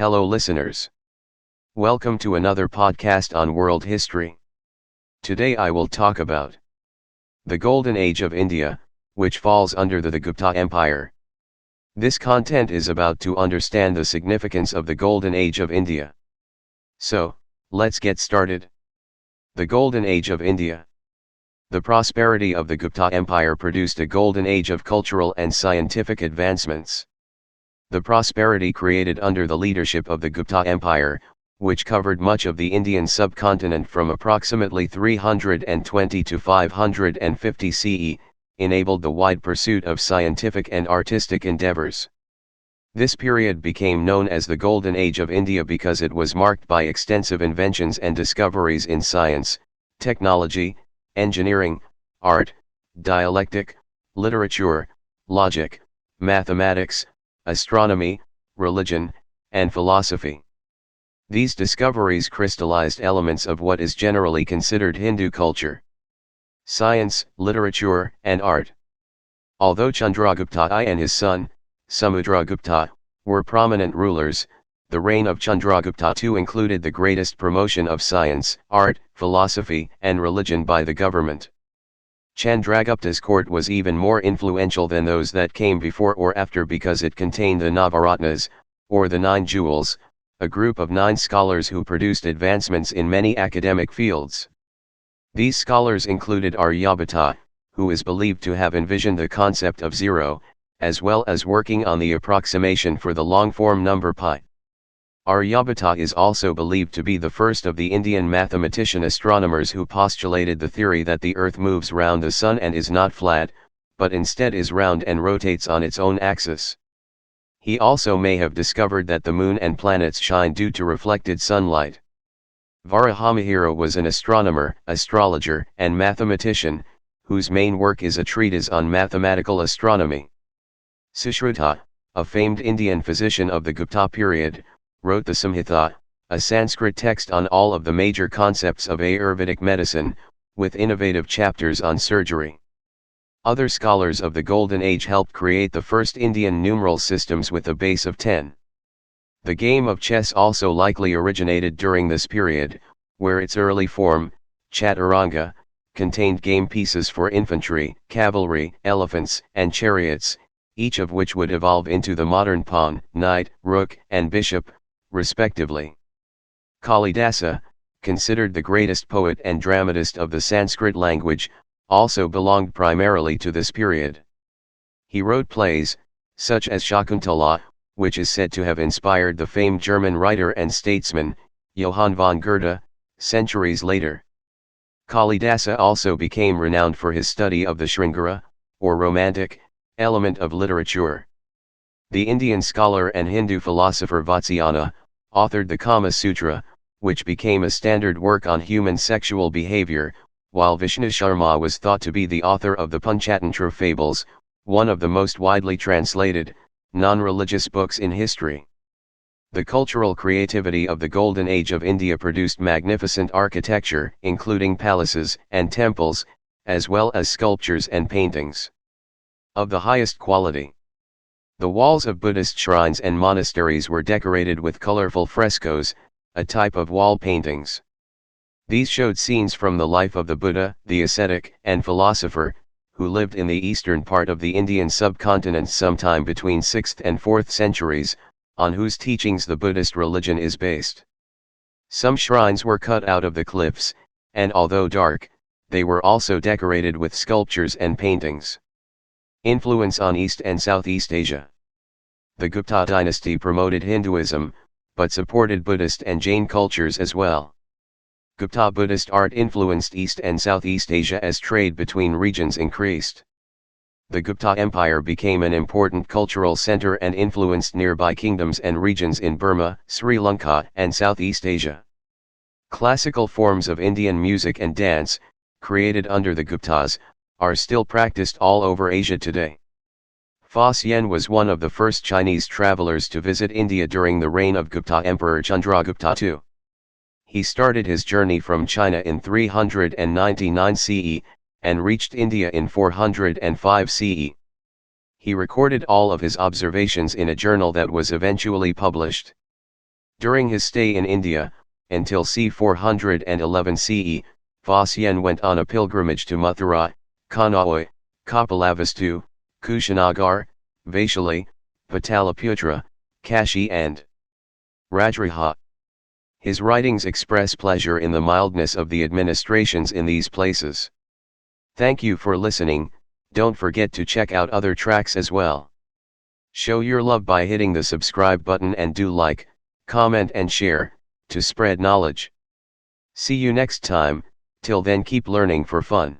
Hello listeners. Welcome to another podcast on world history. Today I will talk about the Golden Age of India, which falls under the Gupta Empire. This content is about to understand the significance of the Golden Age of India. So, let's get started. The Golden Age of India. The prosperity of the Gupta Empire produced a golden age of cultural and scientific advancements. The prosperity created under the leadership of the Gupta Empire, which covered much of the Indian subcontinent from approximately 320 to 550 CE, enabled the wide pursuit of scientific and artistic endeavors. This period became known as the Golden Age of India because it was marked by extensive inventions and discoveries in science, technology, engineering, art, dialectic, literature, logic, mathematics, astronomy, religion, and philosophy. These discoveries crystallized elements of what is generally considered Hindu culture: science, literature, and art. Although Chandragupta I and his son, Samudragupta, were prominent rulers, the reign of Chandragupta II included the greatest promotion of science, art, philosophy, and religion by the government. Chandragupta's court was even more influential than those that came before or after because it contained the Navaratnas, or the Nine Jewels, a group of 9 scholars who produced advancements in many academic fields. These scholars included Aryabhata, who is believed to have envisioned the concept of zero, as well as working on the approximation for the long-form number pi. Aryabhata is also believed to be the first of the Indian mathematician astronomers who postulated the theory that the Earth moves round the Sun and is not flat, but instead is round and rotates on its own axis. He also may have discovered that the moon and planets shine due to reflected sunlight. Varahamihira was an astronomer, astrologer, and mathematician, whose main work is a treatise on mathematical astronomy. Sushruta, a famed Indian physician of the Gupta period, wrote the Samhita, a Sanskrit text on all of the major concepts of Ayurvedic medicine, with innovative chapters on surgery. Other scholars of the Golden Age helped create the first Indian numeral systems with a base of 10. The game of chess also likely originated during this period, where its early form, chaturanga, contained game pieces for infantry, cavalry, elephants, and chariots, each of which would evolve into the modern pawn, knight, rook, and bishop, respectively. Kalidasa, considered the greatest poet and dramatist of the Sanskrit language, also belonged primarily to this period. He wrote plays, such as Shakuntala, which is said to have inspired the famed German writer and statesman, Johann von Goethe, centuries later. Kalidasa also became renowned for his study of the Sringara, or romantic, element of literature. The Indian scholar and Hindu philosopher Vatsyayana authored the Kama Sutra, which became a standard work on human sexual behavior, while Vishnu Sharma was thought to be the author of the Panchatantra Fables, one of the most widely translated, non-religious books in history. The cultural creativity of the Golden Age of India produced magnificent architecture, including palaces and temples, as well as sculptures and paintings of the highest quality. The walls of Buddhist shrines and monasteries were decorated with colorful frescoes, a type of wall paintings. These showed scenes from the life of the Buddha, the ascetic and philosopher, who lived in the eastern part of the Indian subcontinent sometime between 6th and 4th centuries, on whose teachings the Buddhist religion is based. Some shrines were cut out of the cliffs, and although dark, they were also decorated with sculptures and paintings. Influence on East and Southeast Asia. The Gupta dynasty promoted Hinduism, but supported Buddhist and Jain cultures as well. Gupta Buddhist art influenced East and Southeast Asia as trade between regions increased. The Gupta Empire became an important cultural center and influenced nearby kingdoms and regions in Burma, Sri Lanka, and Southeast Asia. Classical forms of Indian music and dance, created under the Guptas, are still practiced all over Asia today. Fa Xian was one of the first Chinese travelers to visit India during the reign of Gupta Emperor Chandragupta II. He started his journey from China in 399 CE, and reached India in 405 CE. He recorded all of his observations in a journal that was eventually published. During his stay in India, until c. 411 CE, Fasyan went on a pilgrimage to Mathura, Kanauj, Kapilavastu, Kushinagar, Vaishali, Pataliputra, Kashi and Rajraha. His writings express pleasure in the mildness of the administrations in these places. Thank you for listening. Don't forget to check out other tracks as well. Show your love by hitting the subscribe button and do like, comment and share, to spread knowledge. See you next time. Till then, keep learning for fun.